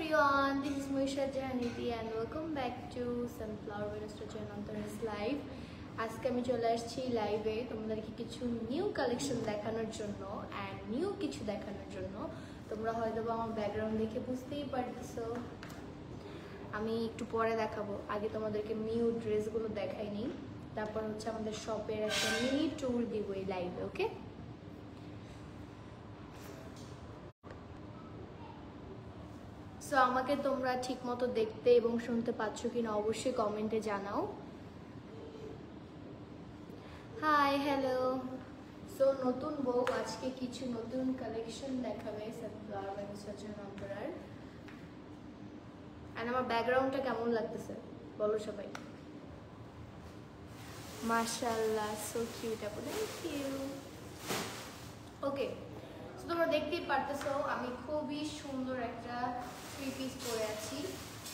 everyone, this is Moisha Jahaniti and welcome back to Sunflower Venus Janantara's live. আজকে আমি চলে আসছি লাইভে তোমাদেরকে কিছু নিউ কালেকশন দেখানোর জন্য এন্ড নিউ কিছু দেখানোর জন্য। তোমরা হয়তো আমার ব্যাকগ্রাউন্ড দেখে বুঝতেই পারতেছো, আমি একটু পরে দেখাবো। আগে তোমাদেরকে নিউ ড্রেসগুলো দেখাই নি, তারপর হচ্ছে আমাদের শপের একটা মিনি ট্যুর দিব এই লাইভে। ওকে, সো আমাকে তোমরা ঠিকমতো দেখতে এবং শুনতে পাচ্ছ কিনা অবশ্যই কমেন্টে জানাও। High, hello. সো নতুন বউ আজকে কিছু নতুন কালেকশন দেখাবে সানফ্লাওয়ার ভেনুস জানান্তরার। এন্ড আমার ব্যাকগ্রাউন্ডটা কেমন লাগতেছে বলো সবাই। মাশাআল্লাহ, সো কিউট আপু, থ্যাংক ইউ। ওকে, সো তোমরা দেখতেই পারতেছো আমি খুবই সুন্দর একটা থ্রি পিস পরে আছি।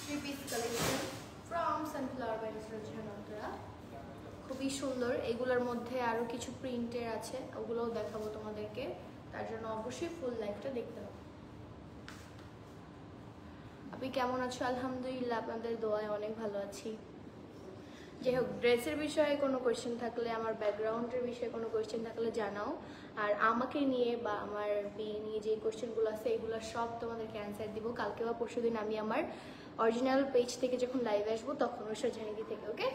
Three piece collection from Sunflower ভেনুস জানান্তরা, খুবই সুন্দর। এগুলোর মধ্যে আরো কিছু প্রিন্টের আছে, ওগুলোও দেখাবো তোমাদেরকে। তার জন্য অবশ্যই ফুল লাইভটা দেখতে হবে। আপনি কেমন আছো? আলহামদুলিল্লাহ, আপনাদের দোয়ায় অনেক ভালো আছি। যাই হোক, ড্রেসের বিষয়ে কোনো কোয়েশ্চেন থাকলে, আমার ব্যাকগ্রাউন্ডের বিষয়ে কোনো কোয়েশ্চেন থাকলে জানাও। আর আমাকে নিয়ে বা আমার বিয়ে নিয়ে যে কোয়েশ্চেনগুলো আছে এগুলো সব তোমাদেরকে অ্যান্সার দিব কালকে বা পরশুদিন আমি আমার অরিজিনাল পেজ থেকে যখন লাইভে আসবো তখন ওই জানিয়ে থেকে। ওকে,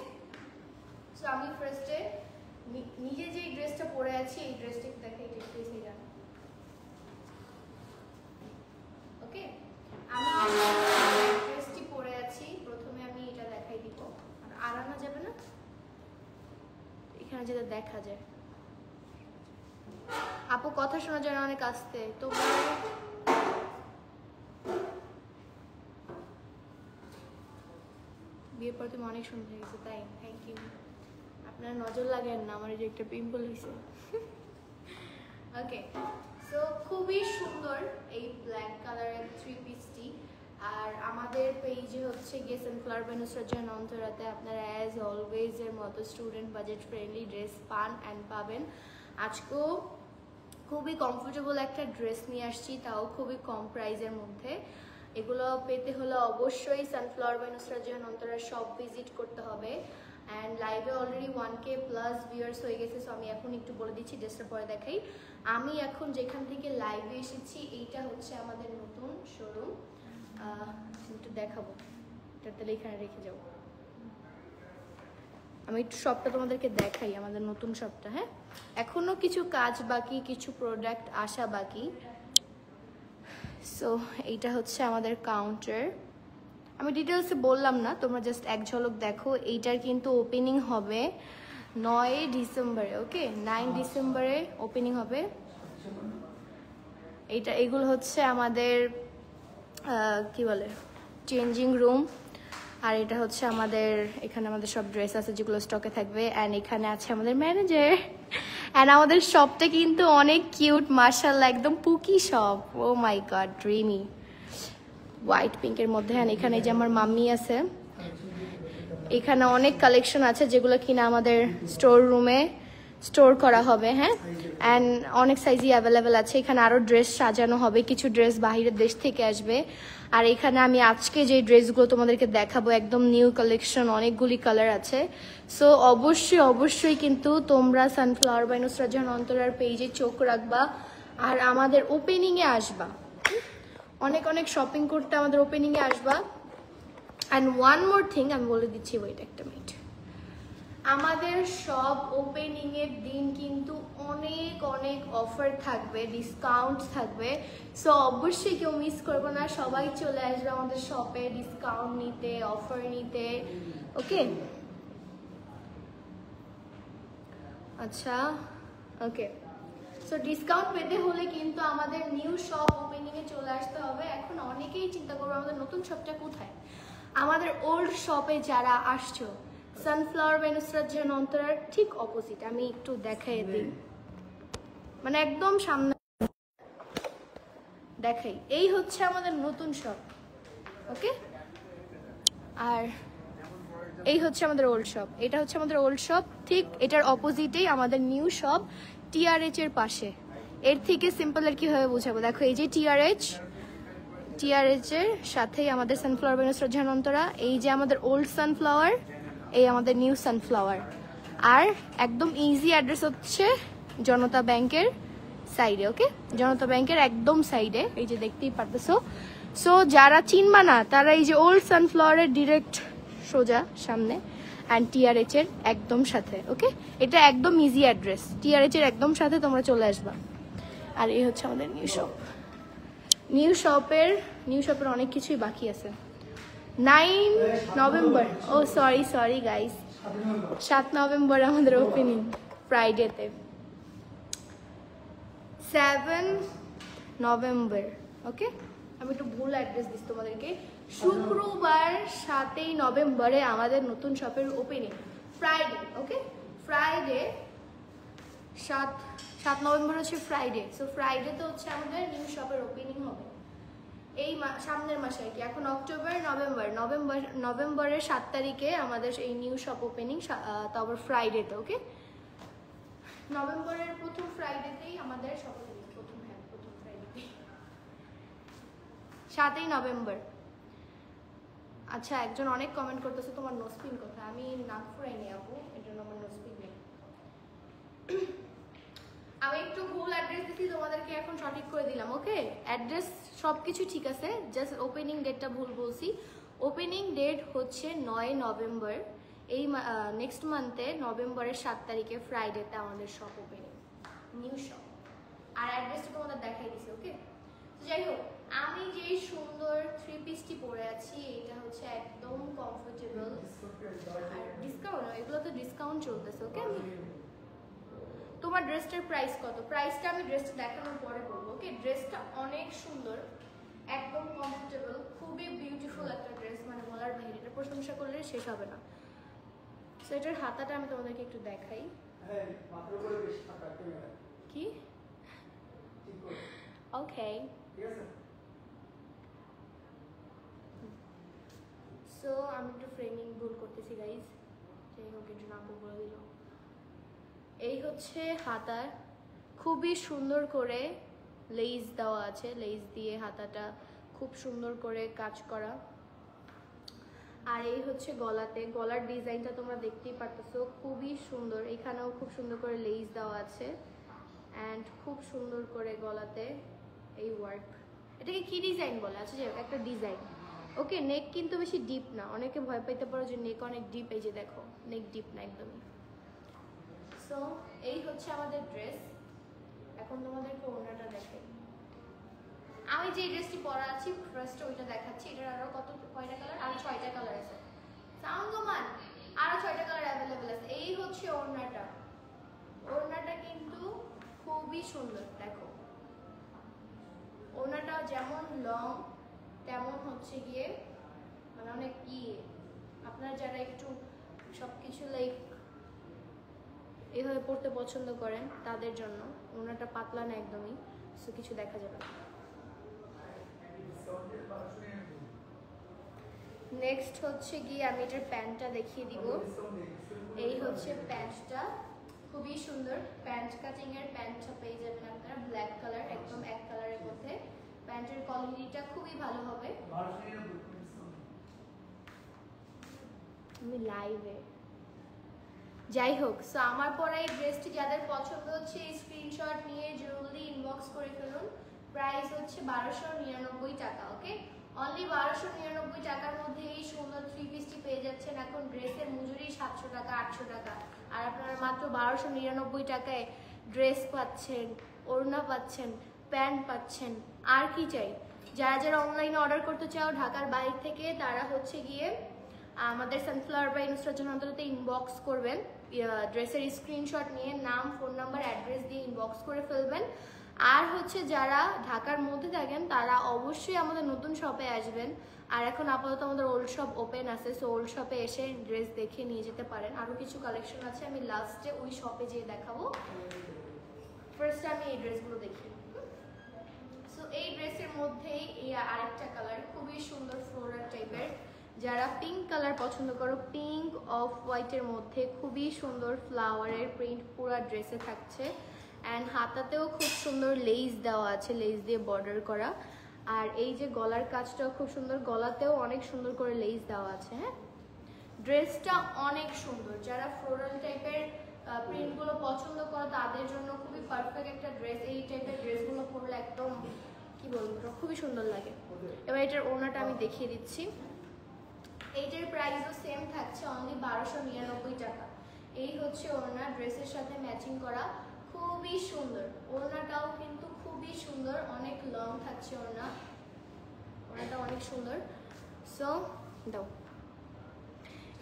সো আমি ফার্স্টে নিজে যে ড্রেসটা পরে আছি এই ড্রেসটা দেখাই, ওকে। আমি ড্রেসটি পরে আছি, প্রথমে আমি এটা দেখাই দিব। আর আড়ানো যাবে না, এখানে যেটা দেখা যায়। আপু কথা শোনা যায় না অনেক আস্তে, তো বিয়ের পর তুমি অনেক সুন্দর হয়েছে, তাই থ্যাংক ইউ। আপনার নজর লাগেন না, আমার যে একটা পিম্পল হয়েছে। ওকে, সো খুবই সুন্দর এই ব্ল্যাক কালারের থ্রি পিসটি। আর আমাদের পেজে হচ্ছে গিয়ে সানফ্লাওয়ার ভেনুস জানান্তরাতে আপনারা অ্যাজ অলওয়েজ এর মতো স্টুডেন্ট বাজেট ফ্রেন্ডলি ড্রেস পান অ্যান্ড পাবেন। আজকেও খুবই কমফোর্টেবল একটা ড্রেস নিয়ে আসছি, তাও খুবই কম প্রাইসের মধ্যে। এগুলো পেতে হলে অবশ্যই সানফ্লাওয়ার ভেনুস জানান্তরা শপ ভিজিট করতে হবে। অ্যান্ড লাইভে অলরেডি 1K প্লাস ভিউয়ার্স হয়ে গেছে। সো আমি এখন একটু বলে দিচ্ছি, ড্রেসটা পরে দেখাই। আমি এখন যেখান থেকে লাইভে এসেছি এইটা হচ্ছে আমাদের নতুন শোরুম। একটু দেখাবো, এটা তাহলে এখানে রেখে যাবো। আমি একটু শপটা তোমাদেরকে দেখাই, আমাদের নতুন শপটা। হ্যাঁ, এখনো কিছু কাজ বাকি, কিছু প্রোডাক্ট আসা বাকি। সো এইটা হচ্ছে আমাদের কাউন্টার। আমি ডিটেলসে বললাম না, তোমরা জাস্ট এক ঝলক দেখো। এইটার কিন্তু ওপেনিং হবে 9 ডিসেম্বরে। ওকে, 9 ডিসেম্বরে ওপেনিং হবে। এগুলো হচ্ছে আমাদের কি বলে চেঞ্জিং রুম। আর এটা হচ্ছে আমাদের, এখানে আমাদের সব ড্রেস আছে যেগুলো স্টকে থাকবে। অ্যান্ড এখানে আছে আমাদের ম্যানেজার। অ্যান্ড আমাদের শপটা কিন্তু অনেক কিউট, মাশাআল্লাহ, একদম পুকি শপ। ও মাই গড, ড্রিমি হোয়াইট পিঙ্কের মধ্যে। অ্যান্ড এখানে যে আমার মাম্মি আছে, এখানে অনেক কালেকশন আছে যেগুলো কিনা আমাদের স্টোর রুমে স্টোর করা হবে। হ্যাঁ, অ্যান্ড অনেক সাইজই অ্যাভেলেবেল আছে। এখানে আরও ড্রেস সাজানো হবে, কিছু ড্রেস বাহিরের দেশ থেকে আসবে। আর এখানে আমি আজকে যে ড্রেসগুলো তোমাদেরকে দেখাবো একদম নিউ কালেকশন, অনেকগুলি কালার আছে। সো অবশ্যই কিন্তু তোমরা সানফ্লাওয়ার ভেনুস জানান্তরার পেজে চোখ রাখবা আর আমাদের ওপেনিংয়ে আসবা। অনেক শপিং করতে আমাদের ওপেনিংয়ে আসবা। অ্যান্ড ওয়ান মোর থিং আমি বলে দিচ্ছি, ওয়েট একটা মিনিট। আমাদের সব ওপেনিং এর দিন কিন্তু অনেক অফার থাকবে, ডিসকাউন্ট থাকবে। সো অবশ্যই কেউ মিস করবো না, সবাই চলে আসবে আমাদের শপে ডিসকাউন্ট নিতে, অফার নিতে। ওকে, আচ্ছা, ওকে। সো ডিসকাউন্ট পেতে হলে কিন্তু আমাদের নিউ শপ ওপেনিং এ চলে আসতে হবে। এখন অনেকেই চিন্তা করবো আমাদের নতুন শপটা কোথায়। আমাদের ওল্ড শপে যারা আসছো, সানফ্লাওয়ার ভেনুস জানান্তরার ঠিক অপোজিট, আমি একটু দেখাই দিই, মানে একদম সামনে দেখাই। এই হচ্ছে আমাদের নতুন শপ। ওকে, আর এই হচ্ছে আমাদের ওল্ড শপ। এটা হচ্ছে আমাদের ওল্ড শপ, ঠিক এটার অপোজিটেই আমাদের নিউ শপ TRH এর পাশে। এর থেকে সিম্পল আর কিভাবে বোঝাবো, দেখো এই যে TRH টিআরএচ এর সাথেই আমাদের সানফ্লাওয়ার বাই নুসরাত জাহান অন্তরা। এই যে আমাদের ওল্ড সানফ্লাওয়ার, এই আমাদের নিউ সানফ্লাওয়ার। আর একদম ইজি অ্যাড্রেস হচ্ছে জনতা ব্যাংকের সাইডে, ওকে? জনতা ব্যাংকের একদম সাইডে, এই যে দেখতেই পারতেছো। সো যারা চিনবা না তারা এই যে ওল্ড সানফ্লাওয়ারের ডিরেক্ট সোজা সামনে, অ্যান্ড টিআরএচ এর একদম সাথে, ওকে? এটা একদম ইজি অ্যাড্রেস, টিআরএচ এর একদম সাথে তোমরা চলে আসবা। আর এই হচ্ছে আমাদের নিউ শপ। নিউ শপের অনেক কিছুই বাকি আছে। 9 নভেম্বর, ও সরি গাইস, 7 নভেম্বর আমাদের ওপেনিং, ফ্রাইডেতে। 7 নভেম্বর, ওকে? আমি একটু ভুল অ্যাড্রেস দিচ্ছি তোমাদেরকে। শুক্রবার 7 নভেম্বরে আমাদের নতুন শপের ওপেনিং, ফ্রাইডে, ওকে? ফ্রাইডে 7 নভেম্বর হচ্ছে ফ্রাইডে। সো ফ্রাইডে তো হচ্ছে আমাদের নিউ শপের ওপেনিং হবে এই সামনের মাসে আর কি। এখন অক্টোবর, নভেম্বরের 7 তারিখে আমাদের এই নিউ শপ ওপেনিং, তারপর ফ্রাইডেতে, ওকে? নভেম্বরের প্রথম ফ্রাইডেতেই আমাদের শপ ওপেনিং, প্রথম ফ্রাইডেতেই, 7 নভেম্বর। আচ্ছা, একজন অনেক কমেন্ট করতেছে তোমার নোসপিন কোথায়? আমি নাক ফুরাইনি আপু, এর জন্য আমার নোসপিন নেই। আমি একটু ভুল অ্যাড্রেস দিছি, তোমাদেরকে এখন সঠিক করে দিলাম, ওকে? অ্যাড্রেস সবকিছু ঠিক আছে, জাস্ট ওপেনিং ডেটটা ভুল বলছি। ওপেনিং ডেট হচ্ছে 9 নভেম্বর, এই নেক্সট মান্থে নভেম্বরের 7 তারিখে ফ্রাইডেতে আমাদের শপ ওপেনিং, নিউ শপ। আর অ্যাড্রেসটা তোমাদের দেখাই দিছি, ওকে? যাই হোক, আমি যে সুন্দর 3 পিসটি পরে আছি, এটা হচ্ছে একদম কমফোর্টেবল। আর ডিসকাউন্ট, এগুলো তো ডিসকাউন্ট চলতেছে, ওকে? আমি তোমার ড্রেসটার প্রাইস কত? প্রাইসটা আমি ড্রেসটা দেখানোর পরে বলবো, ওকে? ড্রেসটা অনেক সুন্দর, একদম কমফোর্টেবল, খুবই বিউটিফুল একটা ড্রেস, মানে বলার বাইরে, এটা প্রশংসা করলে শেষ হবে না। সো এটার হাতাটা আমি তোমাদেরকে একটু দেখাই। কি? ওকে, সো আমি একটু ফ্রেমিং ভুল করতেছি গাইজ, যাই হোক, এর জন্য আপু বলে দিল। এই হচ্ছে হাতার, খুবই সুন্দর করে লেস দেওয়া আছে, লেস দিয়ে হাতাটা খুব সুন্দর করে কাজ করা। আর এই হচ্ছে গলাতে, গলার ডিজাইনটা তোমরা দেখতেই পারতেছো, খুবই সুন্দর। এখানেও খুব সুন্দর করে লেস দেওয়া আছে, অ্যান্ড খুব সুন্দর করে গলাতে এই ওয়ার্ক। এটাকে কি ডিজাইন বলে? আচ্ছা, যে একটা ডিজাইন, ওকে? নেক কিন্তু বেশি ডিপ না, অনেকে ভয় পাইতে পারো যে নেক অনেক ডিপ, এই যে দেখো, নেক ডিপ না একদমই। সো এই হচ্ছে আমাদের ড্রেস। এখন তোমাদেরকে ওড়নাটা দেখাই। আমি যে ড্রেসটি পরা আছি ফার্স্টে ওইটা দেখাচ্ছি। এটার আরো কয়টা কালার? আরো 6টা কালার আছে। সাউন্ডমান, আরো 6টা কালার অ্যাভেলেবল আছে। এই হচ্ছে ওড়নাটা। ওড়নাটা কিন্তু খুবই সুন্দর, দেখো। ওড়নাটা যেমন লং তেমন হচ্ছে গিয়ে মানে অনেক আপনারা যারা একটু সবকিছু লাইক এইভাবে পড়তে পছন্দ করেন তাদের জন্য। ওড়নাটা পাতলা না একদমই, সো কিছু দেখা যাবে না। নেক্সট হচ্ছে গিয়ে আমি এটার প্যান্টটা দেখিয়ে দিব। এই হচ্ছে প্যান্টটা, খুবই সুন্দর প্যান্ট কাটিং এর প্যান্টটা পেয়ে যাবেন আপনারা, ব্ল্যাক কালার, একদম এক কালারের মধ্যে। প্যান্টের কোয়ালিটিটা খুবই ভালো হবে। আমি লাইভে, যাই হোক, সো আমার পরা এই ড্রেসটি যাদের পছন্দ হচ্ছে স্ক্রিনশট নিয়ে জলদি ইনবক্স করে ফেলুন। প্রাইস হচ্ছে 1299 টাকা, ওকে? অনলি 1299 টাকার মধ্যে এই সুন্দর 3 পিসটি পেয়ে যাচ্ছেন। এখন ড্রেসের মজুরি 700 টাকা, 800 টাকা, আর আপনারা মাত্র 1299 টাকায় ড্রেস পাচ্ছেন, ওড়না পাচ্ছেন, প্যান্ট পাচ্ছেন। আর কি চাই? যারা যারা অনলাইনে অর্ডার করতে চাও ঢাকার বাইরে থেকে, তারা হচ্ছে গিয়ে আমাদের সানফ্লাওয়ার বাই নুসরাত জাহান অন্তরাতে ইনবক্স করবেন, ড্রেসের স্ক্রিনশট নিয়ে নাম, ফোন নাম্বার, অ্যাড্রেস দিয়ে ইনবক্স করে ফেলবেন। আর হচ্ছে যারা ঢাকার মধ্যে থাকেন তারা অবশ্যই আমাদের নতুন শপে আসবেন। আর এখন আপাতত আমাদের ওল্ড শপ ওপেন আছে, সো ওল্ড শপে এসে ড্রেস দেখে নিয়ে যেতে পারেন। আরও কিছু কালেকশন আছে, আমি লাস্টে ওই শপে যেয়ে দেখাবো। ফার্স্টে আমি এই ড্রেসগুলো দেখি। সো এই ড্রেসের মধ্যেই এই আরেকটা কালার, খুবই সুন্দর ফ্লোরাল টাইপের। যারা পিঙ্ক কালার পছন্দ করো, পিঙ্ক অফ হোয়াইটের মধ্যে খুবই সুন্দর ফ্লাওয়ারের প্রিন্ট পুরো ড্রেসে থাকছে, অ্যান্ড হাতাতেও খুব সুন্দর লেস দেওয়া আছে, লেস দিয়ে বর্ডার করা। আর এই যে গলার কাজটাও খুব সুন্দর, গলাতেও অনেক সুন্দর করে লেস দেওয়া আছে। হ্যাঁ, ড্রেসটা অনেক সুন্দর, যারা ফ্লোরাল টাইপের প্রিন্টগুলো পছন্দ করো তাদের জন্য খুবই পারফেক্ট একটা ড্রেস। এই টাইপের ড্রেসগুলো পরলে একদম কি বলবো, খুবই সুন্দর লাগে। এবার এটার ওড়নাটা আমি দেখিয়ে দিচ্ছি। এইটার প্রাইসও সেম থাকছে, অনলি 1299 টাকা। এই হচ্ছে ওড়না, ড্রেসের সাথে ম্যাচিং করা, খুবই সুন্দর। ওড়নাটাও কিন্তু খুবই সুন্দর, অনেক লং থাকছে ওড়নাটা অনেক সুন্দর। সো দাও,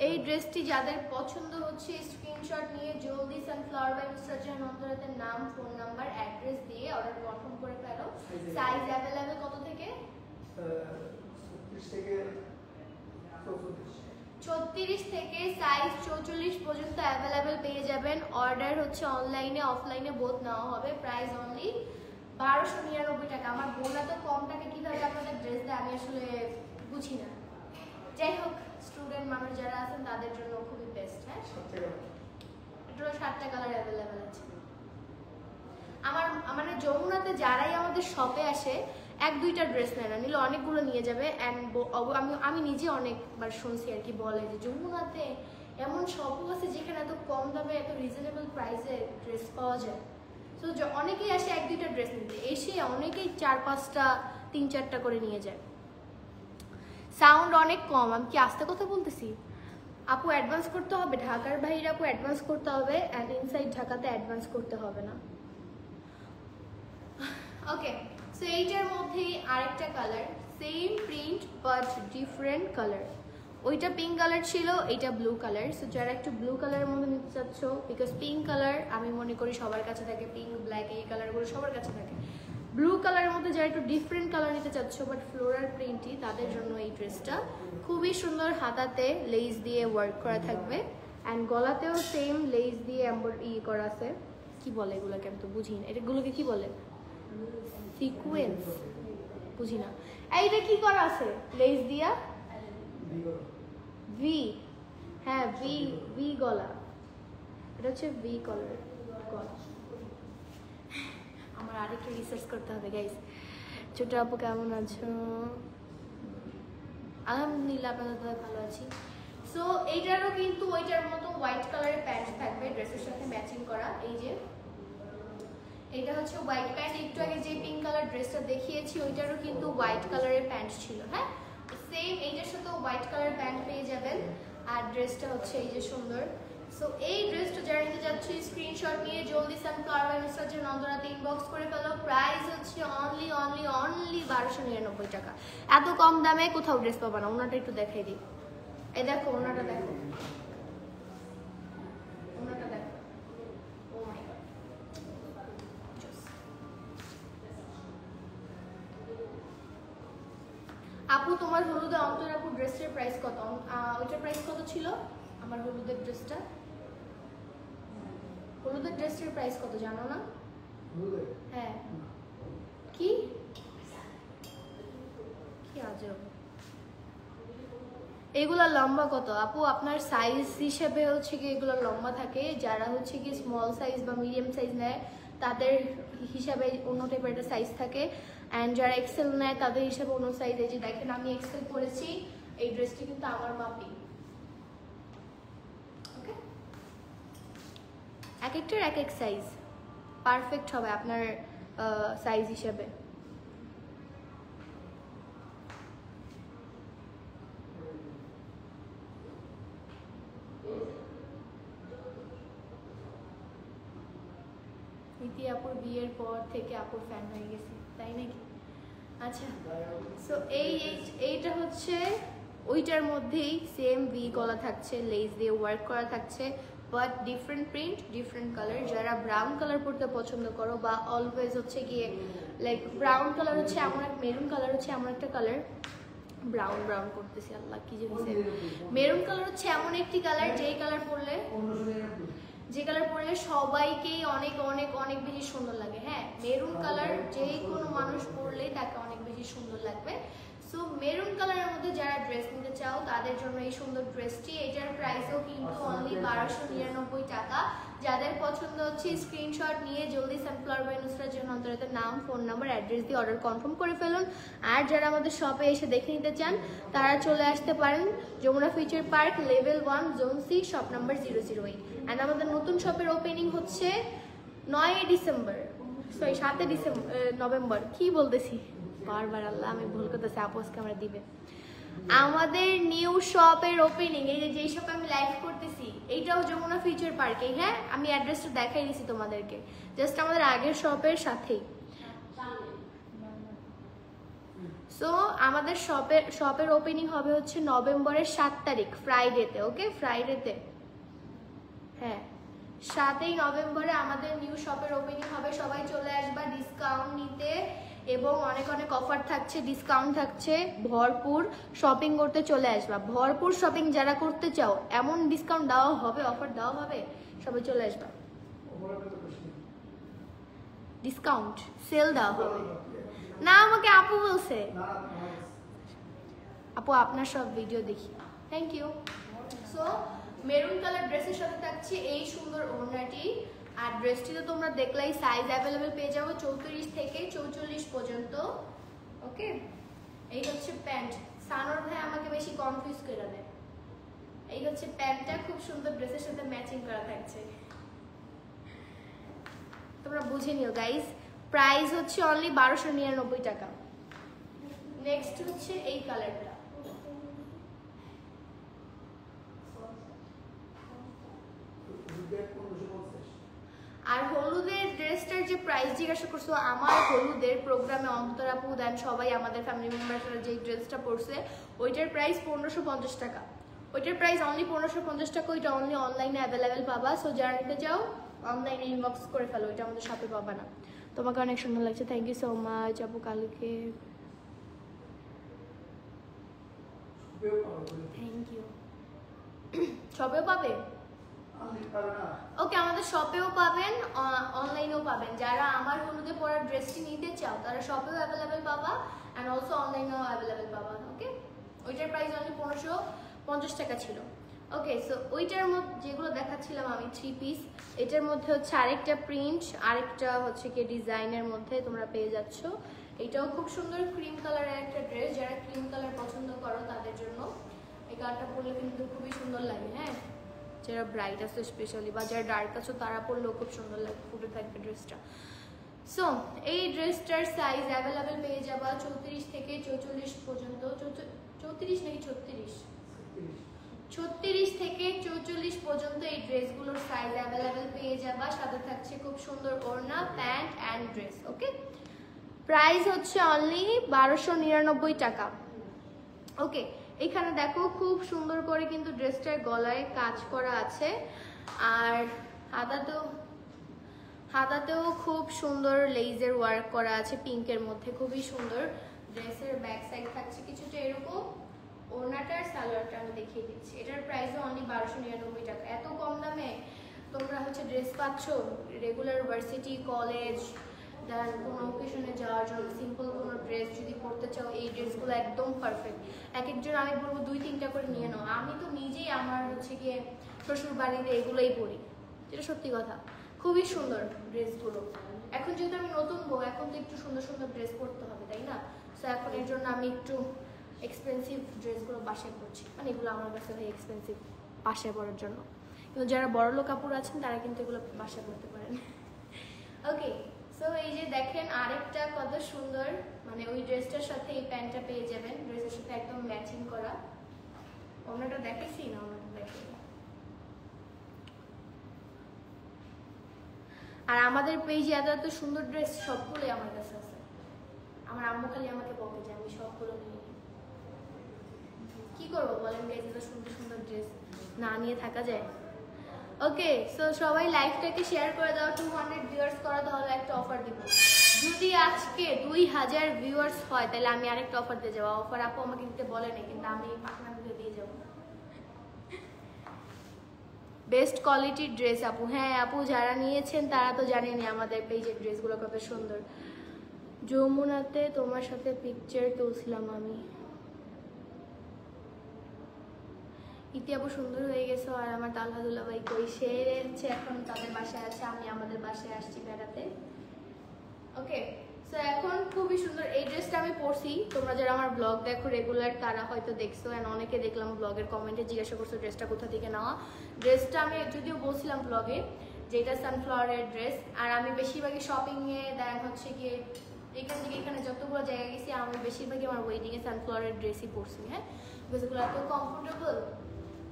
এই ড্রেসটি যাদের পছন্দ হচ্ছে স্ক্রিনশট নিয়ে জলদি সানফ্লাওয়ার বাই নুসরাত জাহান অন্তরাতের নাম, ফোন নাম্বার, অ্যাড্রেস দিয়ে অর্ডার কনফার্ম করে ফেলো। সাইজ অ্যাভেলেবেল কত থেকে? 36 থেকে সাইজ 44 পর্যন্ত অ্যাভেলেবেল পেয়ে যাবেন। অর্ডার হচ্ছে অনলাইনে অফলাইনে বোথ নেওয়া হবে। প্রাইস অনলি 1299 টাকা। আমার বোনা তো কম টাকা কিভাবে আপনাদের ড্রেস দেয় আমি আসলে বুঝি না। যাই হোক, স্টুডেন্ট মানুষ যারা আছেন তাদের জন্য খুবই বেস্ট। হ্যাঁ, এটারও 7টা কালার অ্যাভেলেবেল আছে। আমাদের যমুনাতে যারাই আমাদের শপে আসে 1-2টা ড্রেস নেয় না, নিলে অনেকগুলো নিয়ে যাবে। অ্যান্ড আমি নিজে অনেকবার শুনছি আর কি, বলে যে যমুনাতে এমন শপও আছে যেখানে এত কম দামে এত রিজনেবল প্রাইসে ড্রেস পাওয়া যায়। তো অনেকেই আসে 1-2টা ড্রেস নিতে, এসে অনেকেই 4-5টা 3-4টা করে নিয়ে যায়। সাউন্ড অনেক কম, আমি কি আস্তে কথা বলতেছি? আপু অ্যাডভান্স করতে হবে, ঢাকার বাইরে আপু অ্যাডভান্স করতে হবে, অ্যান্ড ইনসাইড ঢাকাতে অ্যাডভান্স করতে হবে না। ওকে, সো এইটার মধ্যেই আরেকটা colour, same print but different colour. ওইটা পিঙ্ক কালার ছিল, এইটা ব্লু কালার। সো যারা একটু ব্লু কালারের মধ্যে নিতে চাচ্ছ, বিকজ পিঙ্ক কালার আমি মনে করি সবার কাছে থাকে, পিঙ্ক ব্ল্যাক এই কালারগুলো সবার কাছে থাকে। ব্লু কালারের মধ্যে যারা একটু ডিফারেন্ট কালার নিতে চাচ্ছ বাট ফ্লোরাল প্রিন্টই, তাদের জন্য এই ড্রেসটা খুবই সুন্দর। হাতাতে লেস দিয়ে ওয়ার্ক করা থাকবে, অ্যান্ড গলাতেও সেম লেস দিয়ে করা আছে। কি বলে এগুলোকে, আমি তো বুঝি না, এগুলোকে কি বলে? সিকোয়েন্স, বুঝি না। এইটা কি করা আছে লেস দিয়া? ভি, হ্যাঁ ভি গলা, এটা হচ্ছে ভি কলার গলা। আমার আরেকটু রিসার্চ করতে হবে গাইস। ছোট আপু কেমন আছো? আলহামদুলিল্লাহ, আপনাদের ভালো আছি। সো এইটারও কিন্তু ওইটার মতো হোয়াইট কালারের প্যান্ট থাকবে ড্রেসের সাথে ম্যাচিং করা। এই যে এটা হচ্ছে হোয়াইট প্যান্ট। একটু আগে যে পিঙ্ক কালার ড্রেসটা দেখিয়েছি ওইটারও কিন্তু হোয়াইট কালারের প্যান্ট ছিল। হ্যাঁ, সেম এইটার সাথে হোয়াইট কালার প্যান্ট পেয়ে যাবেন। আর ড্রেসটা হচ্ছে এই যে সুন্দর। সো এই ড্রেসটা যারা নিতে যাচ্ছি স্ক্রিনশট নিয়ে জলদি সানফ্লাওয়ার বাই নুসরাত জাহান অন্তরাতে ইনবক্স করে ফেলো। প্রাইস হচ্ছে অনলি 1299 টাকা। এত কম দামে কোথাও ড্রেস পাবা না। ওনাটা একটু দেখাই দিই, এই দেখো ওনাটা দেখো, ওনাটা দেখো। ও মাই গড, আপু তোমার হলুদে অন্তর আপু ড্রেসের প্রাইস কত? ওইটার প্রাইস কত ছিল? আমার হলুদের ড্রেসটা, হলুদের ড্রেসের প্রাইস কত জানো না? হ্যাঁ, কি কি আজব। এগুলা লম্বা কত আপু? আপনার সাইজ হিসেবে হচ্ছে কি এগুলো লম্বা থাকে। যারা হচ্ছে কি স্মল সাইজ বা মিডিয়াম সাইজ নেয় তাদের হিসাবে অন্য টাইপের একটা সাইজ থাকে, অ্যান্ড যারা এক্সেল নেয় তাদের হিসাবে অন্য সাইজ। এই যে দেখেন আমি এক্সেল পরেছি, এই ড্রেসটি কিন্তু আমার মাপি। ওকে, এক একটার এক এক সাইজ, পারফেক্ট হবে আপনার সাইজ হিসাবে। নীতি আপুর বিয়ের পর থেকে আপুর ফ্যান হয়ে গেছি, তাই নাকি? আচ্ছা, সো এইটা হচ্ছে ওইটার মধ্যেই সেম ভি গলা থাকছে, লেস দিয়ে ওয়ার্ক করা থাকছে, but different print different colour. যারা ব্রাউন কালার পরতে পছন্দ করো বা অলওয়েজ হচ্ছে গিয়ে লাইক ব্রাউন কালার হচ্ছে এমন এক, মেরুন কালার হচ্ছে এমন একটা কালার, ব্রাউন করতেছি আল্লাহ কি জিনিস। মেরুন কালার হচ্ছে এমন একটি কালার যে কালার পরলে সবাইকেই অনেক অনেক অনেক বেশি সুন্দর লাগে। হ্যাঁ, মেরুন কালার যে কোনো মানুষ পরলেই তাকে অনেক বেশি সুন্দর লাগবে। সো মেরুন কালারের মধ্যে যারা ড্রেস নিতে চাও তাদের জন্য এই সুন্দর ড্রেসটি, এটার প্রাইসও কিন্তু অনলি 1299 টাকা। যাদের পছন্দ হচ্ছে স্ক্রিনশট নিয়ে জলদি সানফ্লাওয়ার বাই নুসরাত জাহান অন্তরাতে নাম, ফোন নাম্বার, অ্যাড্রেস দিয়ে অর্ডার কনফার্ম করে ফেলুন। আর যারা আমাদের শপে এসে দেখে নিতে চান তারা চলে আসতে পারেন Jamuna Future Park level 1 zone C shop number 008। And আমাদের নতুন শপের ওপেনিং হচ্ছে 9 ডিসেম্বর, সরি 7 নভেম্বর, কি বলতেছি বারবার, আল্লাহ আমি ভুল করতেছি, আপোস ক্যামেরা দিবে। আমাদের নিউ শপের ওপেনিং, এই যে যেই শপে আমি লাইভ করতেছি এইটাও যমুনা ফিউচার পার্কে। হ্যাঁ, আমি অ্যাড্রেসটা দেখাই দিছি তোমাদেরকে, জাস্ট আমাদের আগের শপের সাথেই। সো আমাদের শপের ওপেনিং হবে হচ্ছে নভেম্বরের 7 তারিখ, ফ্রাইডেতে। ওকে, ফ্রাইডেতে, হ্যাঁ 7ই নভেম্বরে আমাদের নিউ শপের ওপেনিং হবে। সবাই চলে আসবা ডিসকাউন্ট নিতে, এবং অনেক অনেক অফার থাকছে, ডিসকাউন্ট থাকছে, ভরপুর শপিং করতে চলে আসবা। ভরপুর শপিং যারা করতে চাও, এমন ডিসকাউন্ট দেওয়া হবে, অফার দেওয়া হবে, সবাই চলে আসবা। ডিসকাউন্ট সেল দেওয়া হবে না, আমাকে আপু বলছে। আপু আপনার সব ভিডিও দেখি, thank you. So maroon colour ড্রেসের সাথে থাকছে এই সুন্দর ওড়নাটি। আর ড্রেসটি তো তোমরা দেখলেই, সাইজ অ্যাভেলেবেল পেয়ে যাবো 34 থেকে 44 পর্যন্ত। ওকে, এই হচ্ছে প্যান্ট। সানোর ভাই আমাকে বেশি কনফিউজ করে দেয়। এই হচ্ছে প্যান্টটা, খুব সুন্দর ড্রেসের সাথে ম্যাচিং করা থাকছে, তোমরা বুঝে নিও গাইস। প্রাইস হচ্ছে অনলি 1299 টাকা। নেক্সট হচ্ছে এই কালারটা, আর হলুদের ড্রেসটার যে প্রাইস জিজ্ঞাসা করছো, আমার হলুদের প্রোগ্রামে অন্তরা আপু দেন সবাই আমাদের ফ্যামিলি মেম্বাররা যে ড্রেসটা পরছে ওইটার প্রাইস 1550 টাকা। ওইটার প্রাইস অনলি 1550 টাকা। ওইটা অনলি অনলাইনে অ্যাভেলেবেল পাবা। সো যারা নিতে চাও অনলাইনে ইনবক্স করে ফেলো, ওইটা আমাদের শপে পাবা না। তোমাকে অনেক সুন্দর লাগছে, থ্যাংক ইউ সো মাচ আপু। কালকে থ্যাংক ইউ। শপেও পাবে? ওকে, আমাদের শপেও পাবেন, অনলাইনেও পাবেন। যারা আমার হলুদে পরা ড্রেসটি নিতে চাও তারা শপেও অ্যাভেলেবেল পাবা, অ্যান্ড অলসো অনলাইনেও অ্যাভেলেবেল পাবা। ওকে, ওইটার প্রাইস অনলি 1550 টাকা ছিল। ওকে, সো ওইটার মধ্যে যেগুলো দেখাচ্ছিলাম আমি 3 পিস, এটার মধ্যে হচ্ছে আরেকটা প্রিন্ট, আরেকটা হচ্ছে কি ডিজাইনের মধ্যে তোমরা পেয়ে যাচ্ছ। এটাও খুব সুন্দর ক্রিম কালারের একটা ড্রেস, যারা ক্রিম কালার পছন্দ করো তাদের জন্য এই কালারটা পরলে কিন্তু খুবই সুন্দর লাগে। হ্যাঁ, যারা ব্রাইট আছে স্পেশালি, বা যারা ডার্ক আছো তারা পরলেও খুব সুন্দর লাগে, ফুটে থাকবে ড্রেসটা। সো এই ড্রেসটার সাইজ অ্যাভেলেবেল পেয়ে যাবা 34 থেকে 44 পর্যন্ত। 34 নাকি 36? 36 থেকে 44 পর্যন্ত এই ড্রেসগুলোর সাইজ অ্যাভেলেবেল পেয়ে যাবা। সাথে থাকছে খুব সুন্দর ওড়না, pant and dress. Okay, price হচ্ছে অনলি 1299 টাকা। ওকে, এখানে দেখো খুব সুন্দর করে কিন্তু ড্রেসটার গলায় কাজ করা আছে, আর হাতাতেও খুব সুন্দর লেজের ওয়ার্ক করা আছে পিঙ্কের মধ্যে, খুবই সুন্দর। ড্রেসের ব্যাক সাইড থাকছে কিছুটা এরকম। ওড়নাটার সালোয়ারটা আমি দেখিয়ে দিচ্ছি, এটার প্রাইসও অনলি 1299 টাকা। এত কম দামে তোমরা হচ্ছে ড্রেস পাচ্ছ রেগুলার ভার্সিটি, কলেজ, দেন কোনো অকেশনে যাওয়ার জন্য সিম্পল কোনো ড্রেস যদি পরতে চাও, এই ড্রেসগুলো একদম পারফেক্ট। এক একজন আমি বলবো 2-3টা করে নিয়ে নাও। আমি তো নিজেই আমার হচ্ছে গিয়ে শ্বশুর বাড়িতে এগুলোই পরি, যেটা সত্যি কথা। খুবই সুন্দর ড্রেসগুলো। এখন যেহেতু আমি নতুন বউ, এখন তো একটু সুন্দর সুন্দর ড্রেস পরতে হবে, তাই না? সো এখন এর জন্য আমি একটু এক্সপেন্সিভ ড্রেসগুলো বাসায় পরছি, মানে এগুলো আমার কাছে ভাই এক্সপেন্সিভ বাসায় পরার জন্য। কিন্তু যারা বড়লোক কাপড় আছেন তারা কিন্তু এগুলো বাসায় পরতে পারেন। ওকে, সো এই যে দেখেন আরেকটা কত সুন্দর, মানে ওই ড্রেসটার সাথে এই প্যান্টটা পেয়ে যাবেন, ড্রেসের সাথে একদম ম্যাচিং করা। ওনাটা দেখেছি না, ওনাটা দেখে। আর আমাদের পেজে এত এত সুন্দর ড্রেস সবগুলোই আমার কাছে আছে। আমার আম্মু খালি আমাকে বকে যে আমি সবগুলো নিয়ে নিই। কি করবো বলেন গাইস, এত সুন্দর সুন্দর ড্রেস না নিয়ে থাকা যায়? ওকে, সো সবাই লাইভটাকে শেয়ার করে দাও। 200 ভিউয়ার্স করা তাহলে একটা অফার দিব। যদি আজকে 2000 ভিউয়ার্স হয় তাহলে আমি আরেকটা অফার দিয়ে যাবো। অফার আপু আমাকে দিতে বলেনি, কিন্তু আমি পাকনা দিয়ে যাবো। বেস্ট কোয়ালিটির ড্রেস আপু। হ্যাঁ আপু, যারা নিয়েছেন তারা তো জানেনি আমাদের পেজের ড্রেসগুলো কত সুন্দর। যমুনাতে তোমার সাথে পিকচার তুলছিলাম আমি, ইতি আপু সুন্দর হয়ে গেছো। আর আমার তালহা দুলাভাই কই, সে হচ্ছে এখন তাদের বাসায় আছে, আমি আমাদের বাসায় আসছি বেড়াতে। ওকে, সো এখন খুবই সুন্দর এই ড্রেসটা আমি পরছি। তোমরা যারা আমার ব্লগ দেখো রেগুলার তারা হয়তো দেখছো, অ্যান্ড অনেকে দেখলাম ব্লগের কমেন্টে জিজ্ঞাসা করছো ড্রেসটা কোথা থেকে নেওয়া। ড্রেসটা আমি যদিও বলছিলাম ব্লগে যে এটা সানফ্লাওয়ারের ড্রেস, আর আমি বেশিরভাগই শপিংয়ে দেন হচ্ছে গিয়ে এখান থেকে এখানে যতগুলো জায়গায় গেছি আমি বেশিরভাগই আমার ওয়েডিংয়ে সানফ্লাওয়ারের ড্রেসই পরছি। হ্যাঁ, বিকজ এগুলো এত কমফোর্টেবল।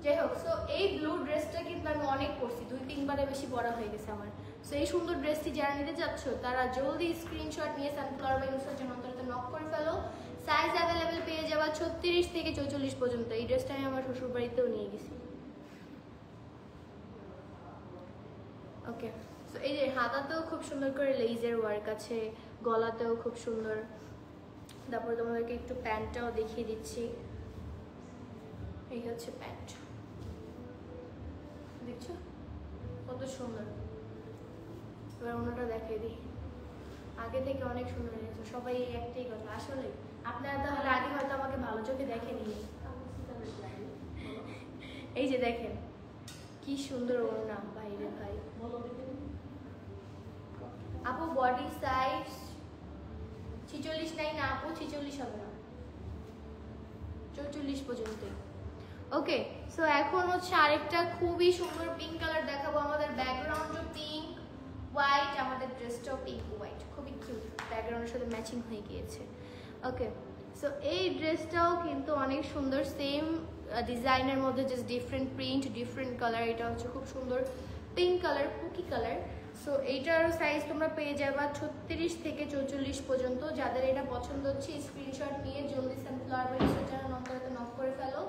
যাই হোক, সো এই ব্লু ড্রেসটা কিন্তু আমি অনেক পরছি, 2-3 বারে বেশি পরা হয়ে গেছে আমার। সো এই সুন্দর ড্রেসটি যারা নিতে যাচ্ছ তারা জলদি স্ক্রিনশট নিয়ে সানফ্লাওয়ার বাই নুসরাত জাহান অন্তরাতে নক করে ফেলো। সাইজ অ্যাভেলেবেল পেয়ে যাবা 36 থেকে 44 পর্যন্ত। এই ড্রেসটা আমি আমার শ্বশুর বাড়িতেও নিয়ে গেছি। ওকে, সো এই যে হাতাতেও খুব সুন্দর করে লেজের ওয়ার্ক আছে, গলাতেও খুব সুন্দর। তারপরে তোমাদেরকে একটু প্যান্টটাও দেখিয়ে দিচ্ছি। এই হচ্ছে প্যান্ট, দেখছো কত সুন্দর। এবার অন্যটা দেখিয়ে দিই, আগে থেকে অনেক সুন্দর হয়েছে। সবাই এই একটাই কথা, আসলে আপনারা তাহলে আগে হয়তো আমাকে ভালো চোখে দেখেনি। এই যে দেখেন কি সুন্দর ওড়না, বাইরে ভাই। আপু বডি সাইজ 46 নাই না আপু, 46 হবে না, 44 পর্যন্ত। ওকে, সো এখন হচ্ছে আরেকটা খুবই সুন্দর পিঙ্ক কালার দেখাবো। আমাদের ব্যাকগ্রাউন্ডও পিঙ্ক হোয়াইট, আমাদের ড্রেসটাও পিঙ্ক হোয়াইট, খুবই কিউট, ব্যাকগ্রাউন্ডের সাথে ম্যাচিং হয়ে গিয়েছে। ওকে, সো এই ড্রেসটাও কিন্তু অনেক সুন্দর, সেম ডিজাইনের মধ্যে just different print, different colour. এটা হচ্ছে খুব সুন্দর পিঙ্ক কালার, কুকি কালার। সো এইটার সাইজ তোমরা পেয়ে যাবা 36 থেকে 44 পর্যন্ত। যাদের এটা পছন্দ হচ্ছে স্ক্রিনশট নিয়ে জলদি সানফ্লাওয়ার বাই নুসরাত জাহান অন্তরাতে নক করে ফেলো,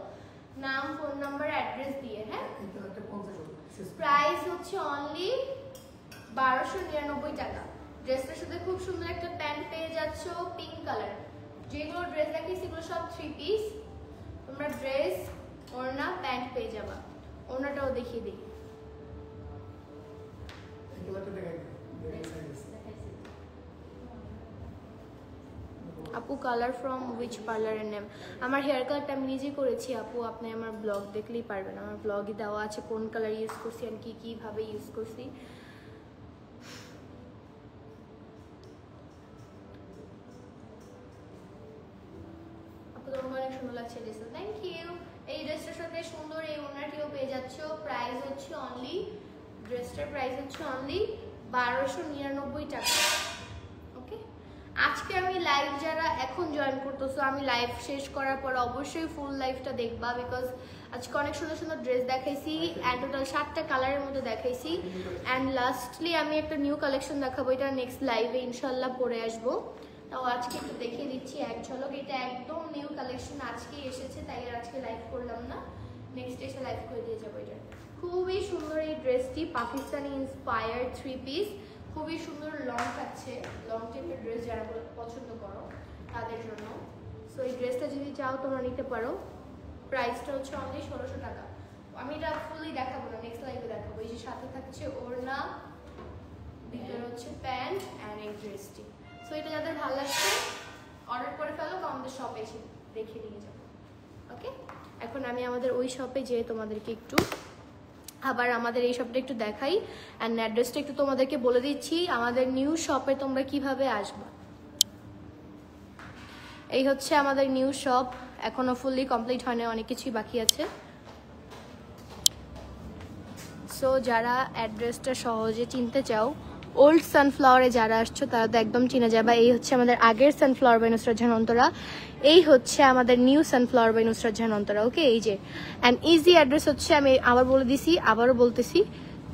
নাম, ফোন নাম্বার, অ্যাড্রেস দিয়ে। হ্যাঁ, প্রাইস হচ্ছে অনলি 1299 টাকা। ড্রেসটার সাথে খুব সুন্দর একটা প্যান্ট পেয়ে যাচ্ছ পিঙ্ক কালার। যেগুলো ড্রেস দেখিয়েছি সেগুলো সব 3 পিস। তোমরা ড্রেস, ওড়না, প্যান্ট পেয়ে যাবা। ওড়নাটাও দেখিয়ে দিই। আপু কালার ফ্রম উইচ পার্লারের নেম? আমার হেয়ার কালারটা আমি নিজে করেছি আপু, আপনি আমার ব্লগ দেখলেই পারবেন। আমার ব্লগে দেওয়া আছে কোন কালার ইউজ করছি আর কীভাবে ইউজ করছি। আপু তোমাকে অনেক সুন্দর লাগছে ড্রেসটা, থ্যাংক ইউ। এই ড্রেসটার সাথে সুন্দর এই ওড়নাটিও পেয়ে যাচ্ছ। প্রাইস হচ্ছে অনলি, ড্রেসটার প্রাইস হচ্ছে অনলি 1299 টাকা। ওকে, আজকে আমি লাইভ যারা এখন জয়েন করতেছো, আমি লাইভ শেষ করার পর অবশ্যই ফুল লাইভটা দেখবা, বিকজ আজকে অনেক সুন্দর সুন্দর ড্রেস দেখাইছি অ্যান্ড টোটাল 7টা কালারের মধ্যে দেখাইছি। অ্যান্ড লাস্টলি আমি একটা নিউ কালেকশন দেখাবো, এটা নেক্সট লাইভে ইনশাল্লাহ পরে আসবো। তাও আজকে একটু দেখিয়ে দিচ্ছি এক ঝলক। এটা একদম নিউ কালেকশন, আজকেই এসেছে, তাই আর আজকে লাইভ করলাম না, নেক্সট এসে লাইভ করে দিয়ে যাবো। এটা খুবই সুন্দর এই ড্রেসটি, পাকিস্তানি ইন্সপায়ার্ড 3 পিস, খুবই সুন্দর লং থাকছে, লং টাইপের ড্রেস যারা পছন্দ করো তাদের জন্য। সো এই ড্রেসটা যদি চাও তোমরা নিতে পারো। প্রাইসটা হচ্ছে অনলি 1600 টাকা। আমি এটা ফুলি দেখাবো না, নেক্সট লাইভে দেখাবো। এই যে সাথে থাকছে ওড়না, ভিতরে হচ্ছে প্যান্ট অ্যান্ড এই ড্রেসটি। সো এটা যাদের ভালো লাগছে অর্ডার করে ফেলো, আমাদের শপে এসে দেখে নিয়ে যাবো। ওকে, এখন আমি আমাদের ওই শপে যেয়ে তোমাদেরকে একটু আবার আমাদের এই শপটা একটু দেখাই অ্যান্ড অ্যাড্রেসটা একটু তোমাদেরকে বলে দিচ্ছি। আমাদের নিউ শপে তোমরা কিভাবে আসবা। এই হচ্ছে আমাদের নিউ শপ, এখনো ফুললি কমপ্লিট হয়নি, অনেক কিছুই বাকি আছে। সো যারা অ্যাড্রেসটা সহজে চিনতে চাও, ওল্ড সানফ্লাওয়ারে যারা আসছো তারা তো একদম চিনে যাবা। এই হচ্ছে আমাদের আগের সানফ্লাওয়ার বাই নুসরাত জাহান অন্তরা, এই হচ্ছে আমাদের নিউ সানফ্লাওয়ার বাই নুসরাত জাহান অন্তরা। ওকে, এই যে অ্যান্ড ইজি অ্যাড্রেস হচ্ছে, আমি আবার বলে দিছি, আবারও বলতেছি,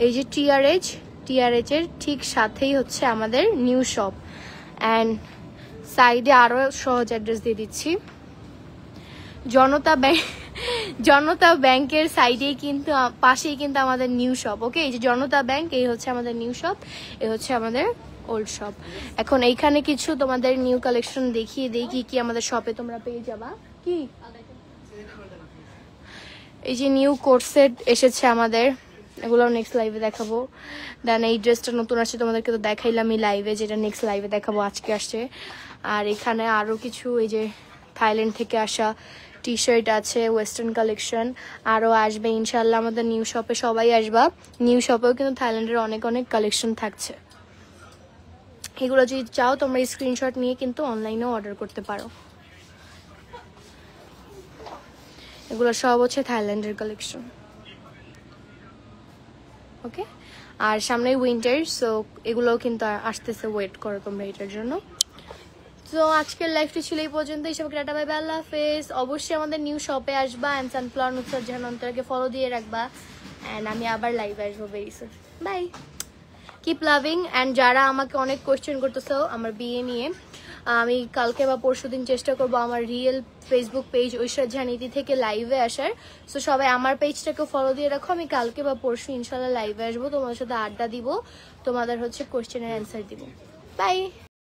এই যে টিআরএইচ এর ঠিক সাথেই হচ্ছে আমাদের নিউ শপ। অ্যান্ড সাইডে আরও সহজ অ্যাড্রেস দিয়ে দিচ্ছি, জনতা ব্যাংকের সাইডেই কিন্তু, পাশেই কিন্তু আমাদের নিউ শপ। ওকে, এই যে জনতা ব্যাংক, এই হচ্ছে আমাদের নিউ শপ, এই হচ্ছে আমাদের ওল্ড শপ। এখন এইখানে কিছু তোমাদের নিউ কালেকশন দেখিয়ে দেই কি কি আমাদের শপে তোমরা পেয়ে যাবা। কি এই যে নিউ কোট সেট এসেছে আমাদের, এগুলো নেক্সট লাইভে দেখাবো। দেন এই ড্রেসটা নতুন আসছে, তোমাদেরকে তো দেখাইলাম এই লাইভে, যেটা নেক্সট লাইভে দেখাবো, আজকে আসছে। আর এখানে আরো কিছু এই যে থাইল্যান্ড থেকে আসা টি শার্ট আছে, ওয়েস্টার্ন কালেকশন আরও আসবে ইনশাল্লাহ। আমাদের নিউ শপে সবাই আসবা, নিউ শপেও কিন্তু থাইল্যান্ডের অনেক অনেক কালেকশন থাকছে। এগুলো যদি চাও তোমরা স্ক্রিনশট নিয়ে কিন্তু অনলাইনেও অর্ডার করতে পারো। এগুলো সব হচ্ছে থাইল্যান্ডের কালেকশন। ওকে, আর সামনে উইন্টার, সো এগুলোও কিন্তু আসতেছে, ওয়েট করো তোমরা এটার জন্য। তো আজকের লাইফটি ছিল এই পর্যন্তই। সবাইকে টাটা, বাই বাই, আল্লাহ হাফেজ। অবশ্যই আমাদের নিউ শপে আসবা অ্যান্ড সানফ্লাওয়ার নুসরাত জাহান অন্তরাকে ফলো দিয়ে রাখবা। অ্যান্ড আমি আবার লাইভে আসবো very soon. Bye, keep loving. And যারা আমাকে অনেক কোয়েশ্চেন করতেছো আমার বিয়ে নিয়ে, আমি কালকে বা পরশুদিন চেষ্টা করবো আমার রিয়েল ফেসবুক পেজ ঐশ্বর্য জাহান ইতি থেকে লাইভে আসার। সো সবাই আমার পেজটাকে ফলো দিয়ে রাখো। আমি কালকে বা পরশু ইনশাল্লাহ লাইভে আসবো, তোমাদের সাথে আড্ডা দিব, তোমাদের হচ্ছে কোয়েশ্চেনের অ্যান্সার দিব। বাই।